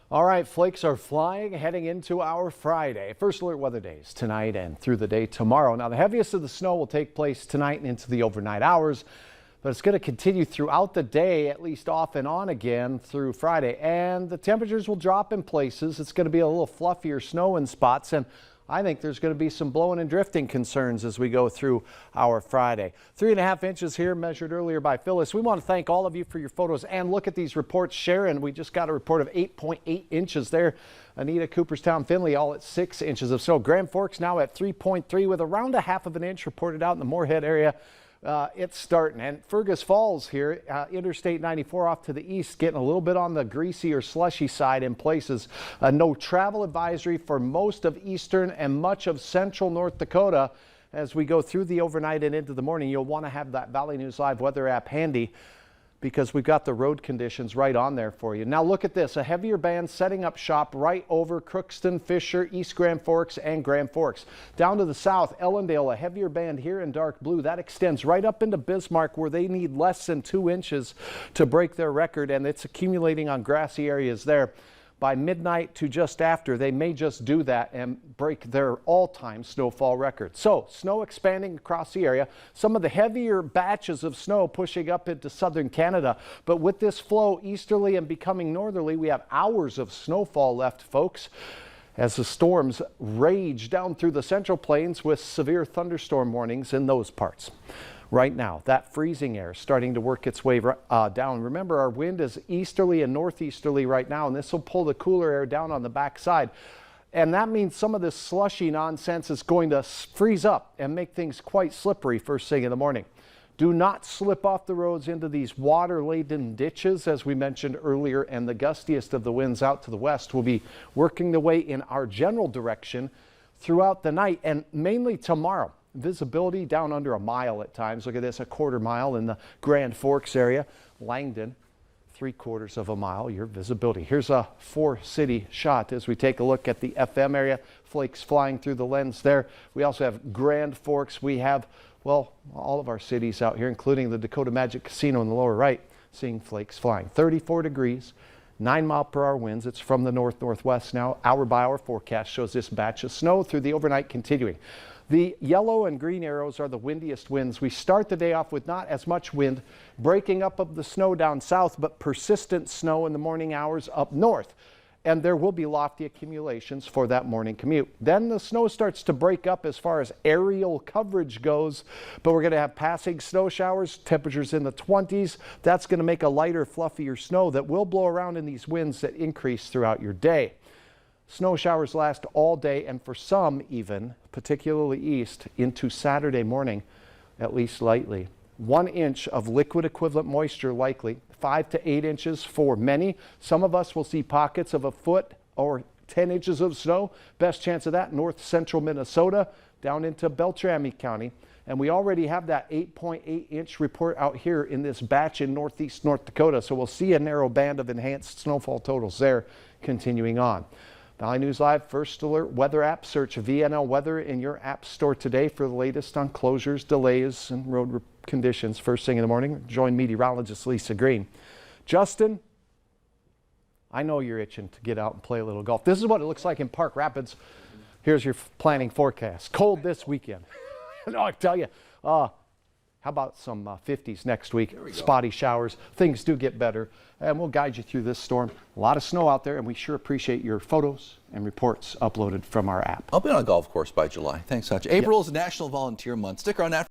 All right, flakes are flying heading into our Friday. First alert weather days tonight and through the day tomorrow. Now, the heaviest of the snow will take place tonight and into the overnight hours, but it's going to continue throughout the day, at least off and on again through Friday. And the temperatures will drop in places. It's going to be a little fluffier snow in spots, and I think there's going to be some blowing and drifting concerns as we go through our Friday. 3.5 inches here measured earlier by Phyllis. We want to thank all of you for your photos and look at these reports. Sharon, we just got a report of 8.8 inches there. Anita, Cooperstown, Finley, all at 6 inches of snow. Grand Forks now at 3.3 with around a half of an inch reported out in the Moorhead area. It's starting. And Fergus Falls here, Interstate 94 off to the east, getting a little bit on the greasy or slushy side in places. No travel advisory for most of eastern and much of central North Dakota. As we go through the overnight and into the morning, you'll want to have that Valley News Live weather app handy, because we've got the road conditions right on there for you. Now look at this, a heavier band setting up shop right over Crookston, Fisher, East Grand Forks, and Grand Forks. Down to the south, Ellendale, a heavier band here in dark blue. That extends right up into Bismarck, where they need less than 2 inches to break their record, and it's accumulating on grassy areas there. By midnight to just after, they may just do that and break their all-time snowfall record. So, snow expanding across the area. Some of the heavier batches of snow pushing up into southern Canada. But with this flow easterly and becoming northerly, we have hours of snowfall left, folks, as the storms rage down through the central plains with severe thunderstorm warnings in those parts. Right now, that freezing air starting to work its way down. Remember, our wind is easterly and northeasterly right now, and this will pull the cooler air down on the backside. And that means some of this slushy nonsense is going to freeze up and make things quite slippery first thing in the morning. Do not slip off the roads into these water-laden ditches, as we mentioned earlier, and the gustiest of the winds out to the west will be working their way in our general direction throughout the night and mainly tomorrow. Visibility down under a mile at times. Look at this, a quarter mile in the Grand Forks area. Langdon, 3/4 of a mile, your visibility. Here's a 4-city shot as we take a look at the FM area. Flakes flying through the lens there. We also have Grand Forks. We have, well, all of our cities out here, including the Dakota Magic Casino in the lower right, seeing flakes flying. 34 degrees. 9-mile-per-hour winds. It's from the north-northwest now. Hour-by-hour forecast shows this batch of snow through the overnight continuing. The yellow and green arrows are the windiest winds. We start the day off with not as much wind, breaking up of the snow down south, but persistent snow in the morning hours up north. And there will be lofty accumulations for that morning commute. Then the snow starts to break up as far as aerial coverage goes, but we're going to have passing snow showers, temperatures in the 20s. That's going to make a lighter, fluffier snow that will blow around in these winds that increase throughout your day. Snow showers last all day, and for some even, particularly east, into Saturday morning, at least lightly. 1 inch of liquid equivalent moisture likely, 5 to 8 inches for many. Some of us will see pockets of a foot or 10 inches of snow. Best chance of that north central Minnesota down into Beltrami County. And we already have that 8.8 inch report out here in this batch in northeast North Dakota. So we'll see a narrow band of enhanced snowfall totals there continuing on. Valley News Live First Alert Weather app. Search VNL Weather in your app store today for the latest on closures, delays, and road conditions first thing in the morning. Join meteorologist Lisa Green. Justin, I know you're itching to get out and play a little golf. This is what it looks like in Park Rapids. Here's your planning forecast. Cold this weekend. No, I tell you. How about some 50s next week? Spotty showers. Things do get better, and we'll guide you through this storm. A lot of snow out there, and we sure appreciate your photos and reports uploaded from our app. I'll be on a golf course by July. Thanks, Hutch. April is National Volunteer Month. Stick around after.